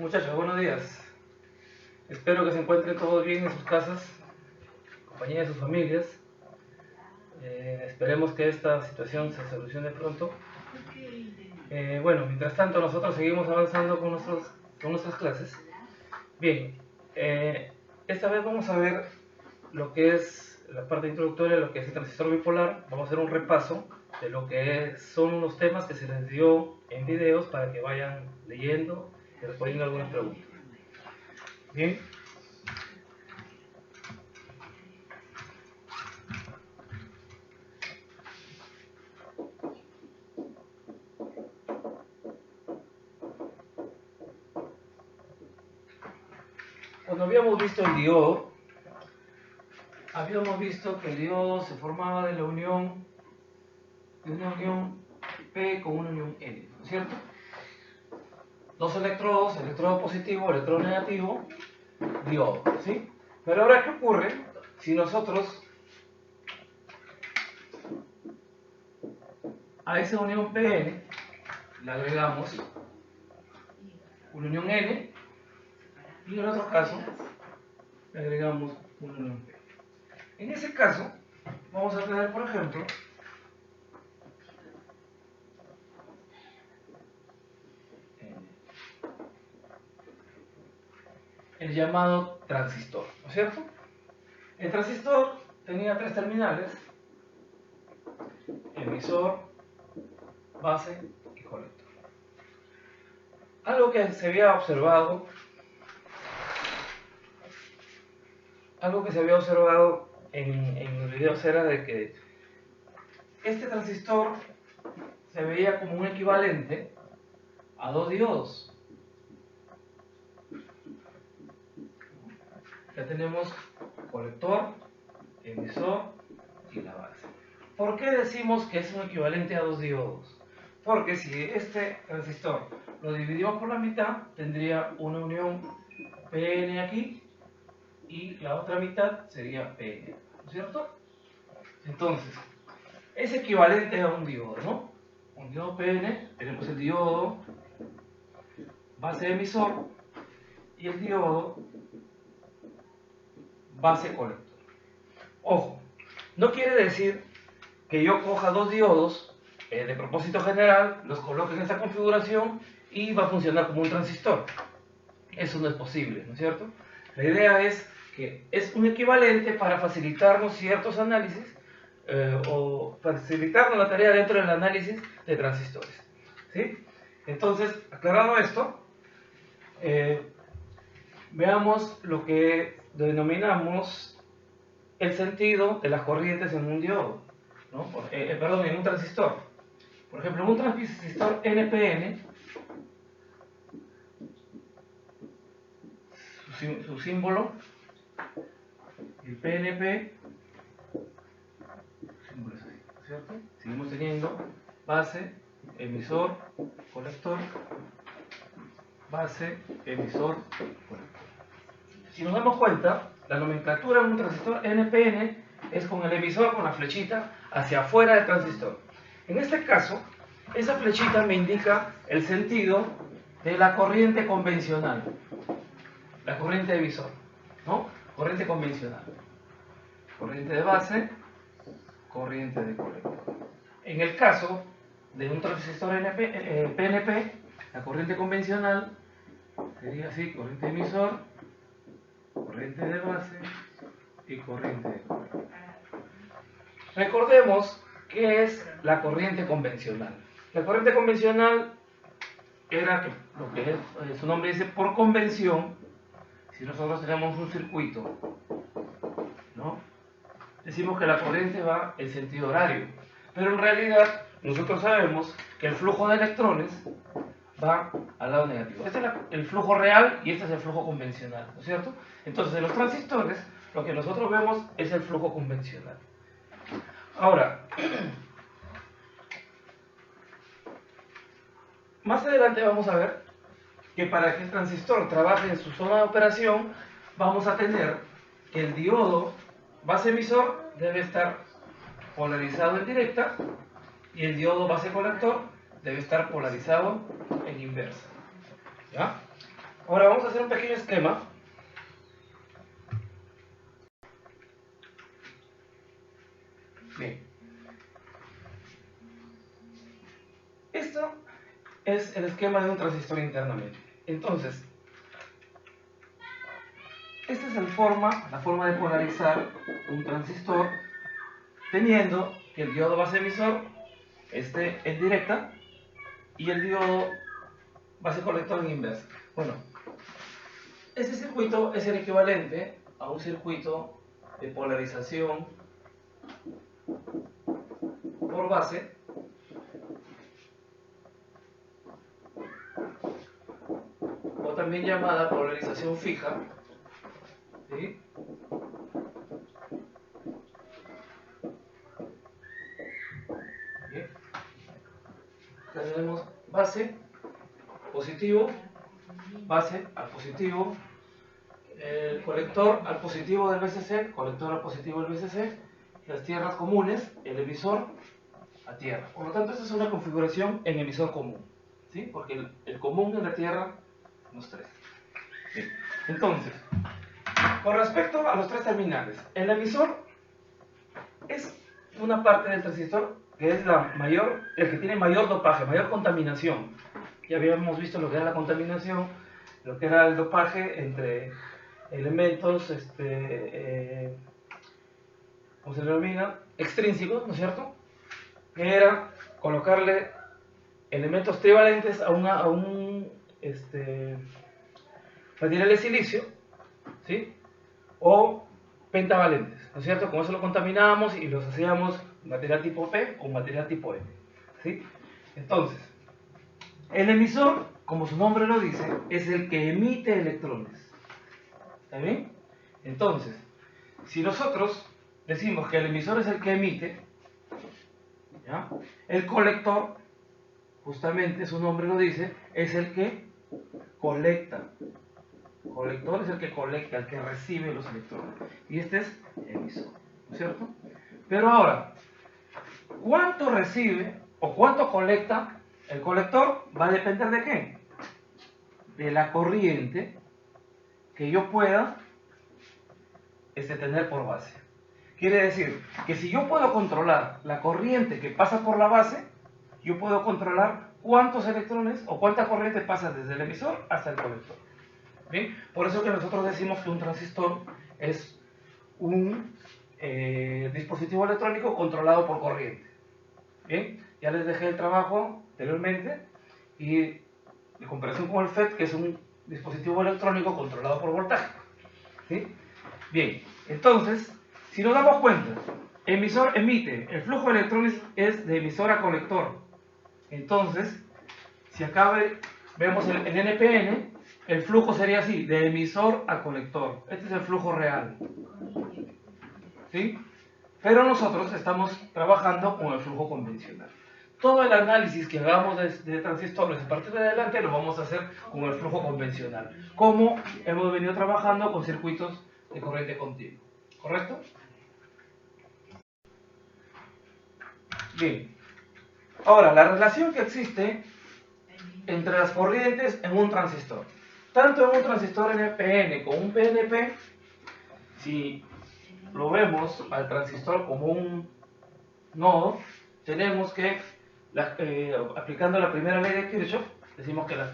Muchachos, buenos días. Espero que se encuentren todos bien en sus casas, en compañía de sus familias. Esperemos que esta situación se solucione pronto. Bueno, mientras tanto nosotros seguimos avanzando con nuestras clases. Bien, esta vez vamos a ver lo que es la parte introductoria de lo que es el transistor bipolar. Vamos a hacer un repaso de lo que son los temas que se les dio en videos para que vayan leyendo y respondiendo algunas preguntas. Bien. Cuando habíamos visto el diodo, habíamos visto que el diodo se formaba de una unión P con una unión N, ¿no es cierto? Dos electrodos, electrodo positivo, electrodo negativo, diodo, ¿sí? Pero ahora, ¿qué ocurre si nosotros a esa unión PN le agregamos una unión N y en el otro caso le agregamos una unión P? En ese caso, vamos a tener, por ejemplo, el llamado transistor, ¿no es cierto? El transistor tenía tres terminales: emisor, base y colector. Algo que se había observado en los videos era de que este transistor se veía como un equivalente a dos diodos. Ya tenemos colector, emisor y la base. ¿Por qué decimos que es un equivalente a dos diodos? Porque si este transistor lo dividimos por la mitad, tendría una unión PN aquí y la otra mitad sería PN, ¿no es cierto? Entonces, es equivalente a un diodo, ¿no? Un diodo PN, tenemos el diodo base emisor y el diodo base colector. Ojo, no quiere decir que yo coja dos diodos de propósito general, los coloque en esta configuración y va a funcionar como un transistor. Eso no es posible, ¿no es cierto? La idea es que es un equivalente para facilitarnos ciertos análisis o facilitarnos la tarea dentro del análisis de transistores, ¿sí? Entonces, aclarado esto, veamos lo que denominamos el sentido de las corrientes en un diodo, ¿no? En un transistor. Por ejemplo, en un transistor NPN, su símbolo, el PNP, símbolo es así, ¿cierto? Seguimos teniendo base, emisor, colector, base, emisor, colector. Si nos damos cuenta, la nomenclatura en un transistor NPN es con el emisor con la flechita hacia afuera del transistor. En este caso, esa flechita me indica el sentido de la corriente convencional, la corriente de emisor, ¿no? Corriente convencional, corriente de base, corriente de colector. En el caso de un transistor PNP, la corriente convencional sería así: corriente de emisor, corriente de base y corriente de colector. Recordemos qué es la corriente convencional. La corriente convencional era lo que su nombre dice, por convención. Si nosotros tenemos un circuito, ¿no?, decimos que la corriente va en sentido horario, pero en realidad nosotros sabemos que el flujo de electrones va al lado negativo. Este es el flujo real y este es el flujo convencional, ¿no es cierto? Entonces, en los transistores, lo que nosotros vemos es el flujo convencional. Ahora, más adelante vamos a ver que para que el transistor trabaje en su zona de operación, vamos a tener que el diodo base emisor debe estar polarizado en directa y el diodo base colector debe estar polarizado en inversa, ¿ya? Ahora vamos a hacer un pequeño esquema. Bien. Esto es el esquema de un transistor internamente. Entonces, esta es la forma de polarizar un transistor teniendo que el diodo base emisor esté en directa y el diodo base colector en inversa. Bueno, este circuito es el equivalente a un circuito de polarización por base o también llamada polarización fija, ¿sí? Bien. Acá tenemos base, positivo, base al positivo, el colector al positivo del VCC, colector al positivo del VCC, las tierras comunes, el emisor a tierra. Por lo tanto, esta es una configuración en emisor común, ¿sí? Porque el común en la tierra los tres. Bien. Entonces, con respecto a los tres terminales, el emisor es una parte del transistor que es el que tiene mayor dopaje, mayor contaminación. Ya habíamos visto lo que era la contaminación, lo que era el dopaje entre elementos, ¿cómo se denomina? Extrínsecos, ¿no es cierto? Que era colocarle elementos trivalentes a un material de silicio, ¿sí? O pentavalentes, ¿no es cierto? Con eso lo contaminábamos y los hacíamos material tipo P o material tipo N, ¿sí? Entonces, el emisor, como su nombre lo dice, es el que emite electrones. ¿Está bien? Entonces, si nosotros decimos que el emisor es el que emite, ¿ya? El colector, justamente su nombre lo dice, es el que colecta. El colector es el que colecta, el que recibe los electrones. Y este es el emisor, ¿no es cierto? Pero ahora, ¿cuánto recibe o cuánto colecta el colector? Va a depender de qué? De la corriente que yo pueda tener por base. Quiere decir que si yo puedo controlar la corriente que pasa por la base, yo puedo controlar cuántos electrones o cuánta corriente pasa desde el emisor hasta el colector. ¿Bien? Por eso que nosotros decimos que un transistor es un dispositivo electrónico controlado por corriente. Bien, ya les dejé el trabajo anteriormente y en comparación con el FET, que es un dispositivo electrónico controlado por voltaje. ¿Sí? Bien, entonces, si nos damos cuenta, emisor emite, el flujo de electrones es de emisor a colector. Entonces, si acá vemos el NPN, el flujo sería así, de emisor a colector. Este es el flujo real. ¿Sí? Pero nosotros estamos trabajando con el flujo convencional. Todo el análisis que hagamos de transistores a partir de adelante lo vamos a hacer con el flujo convencional, como hemos venido trabajando con circuitos de corriente continua. ¿Correcto? Bien. Ahora, la relación que existe entre las corrientes en un transistor. Tanto en un transistor NPN como un PNP, si lo vemos al transistor como un nodo, tenemos que, aplicando la primera ley de Kirchhoff, decimos que la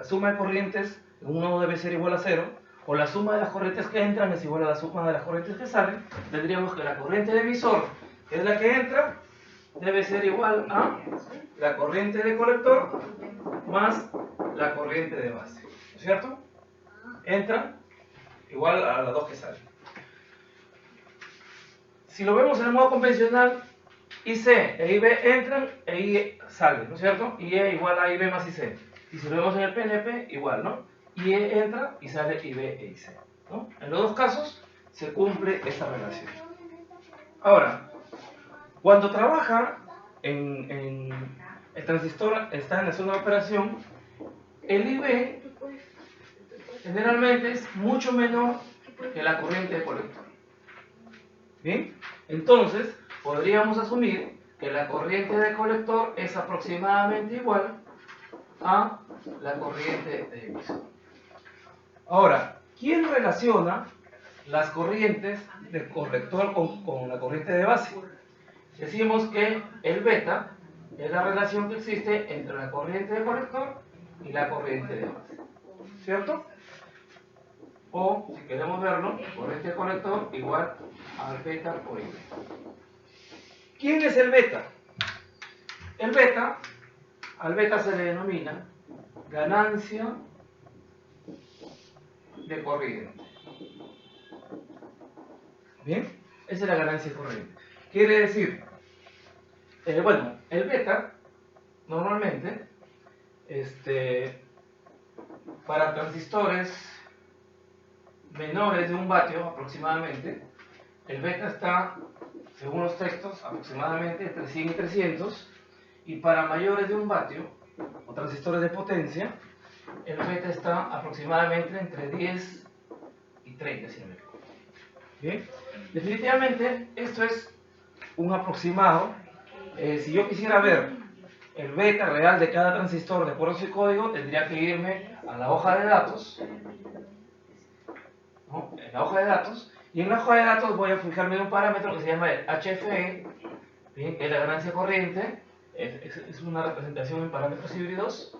suma de corrientes en un nodo debe ser igual a 0, o la suma de las corrientes que entran es igual a la suma de las corrientes que salen. Tendríamos que la corriente de emisor, que es la que entra, debe ser igual a la corriente de colector más la corriente de base, ¿no es cierto? Entra igual a las dos que salen. Si lo vemos en el modo convencional, IC e IB entran e IE salen, ¿no es cierto? IE igual a IB más IC. Y si lo vemos en el PNP, igual, ¿no? IE entra y sale IB e IC, ¿no? En los dos casos se cumple esta relación. Ahora, cuando trabaja el transistor está en la zona de operación, el IB generalmente es mucho menor que la corriente de colector. ¿Bien? Entonces, podríamos asumir que la corriente de colector es aproximadamente igual a la corriente de emisor. Ahora, ¿quién relaciona las corrientes del colector con la corriente de base? Decimos que el beta es la relación que existe entre la corriente de colector y la corriente de base, ¿cierto? O, si queremos verlo, corriente de colector igual al beta por I. ¿Quién es el beta? El beta, al beta se le denomina ganancia de corriente. ¿Bien? Esa es la ganancia de corriente. Quiere decir, bueno, el beta, normalmente, para transistores menores de 1 vatio aproximadamente, el beta está, según los textos, aproximadamente entre 100 y 300, y para mayores de 1 vatio, o transistores de potencia, el beta está aproximadamente entre 10 y 30, si no me equivoco. ¿Bien? Definitivamente, esto es un aproximado. Si yo quisiera ver el beta real de cada transistor de acuerdo a su código, tendría que irme a la hoja de datos, ¿no? En la hoja de datos, y en la hoja de datos voy a fijarme en un parámetro que se llama el HFE, ¿bien? Que es la ganancia corriente, es una representación en parámetros híbridos,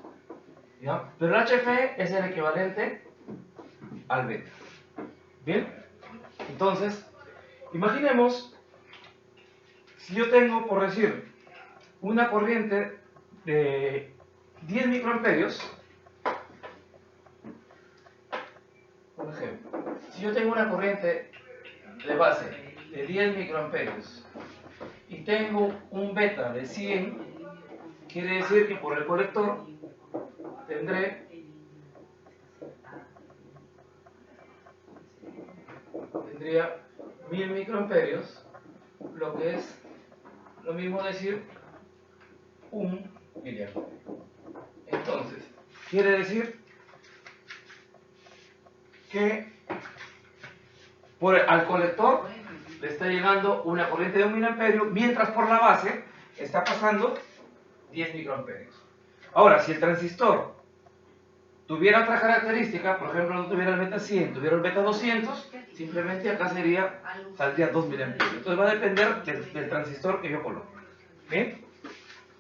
¿ya? Pero el HFE es el equivalente al beta. ¿Bien? Entonces, imaginemos, si yo tengo, por decir, una corriente de 10 microamperios, por ejemplo, si yo tengo una corriente de base de 10 microamperios y tengo un beta de 100, quiere decir que por el colector tendría 1000 microamperios, lo que es lo mismo decir 1 miliamperio. Entonces, quiere decir que al colector le está llegando una corriente de 1 miliamperio, mientras por la base está pasando 10 microamperios. Ahora, si el transistor tuviera otra característica, por ejemplo, no tuviera el beta 100, tuviera el beta 200, simplemente acá saldría 2 miliamperios. Entonces va a depender del transistor que yo coloque. ¿Bien?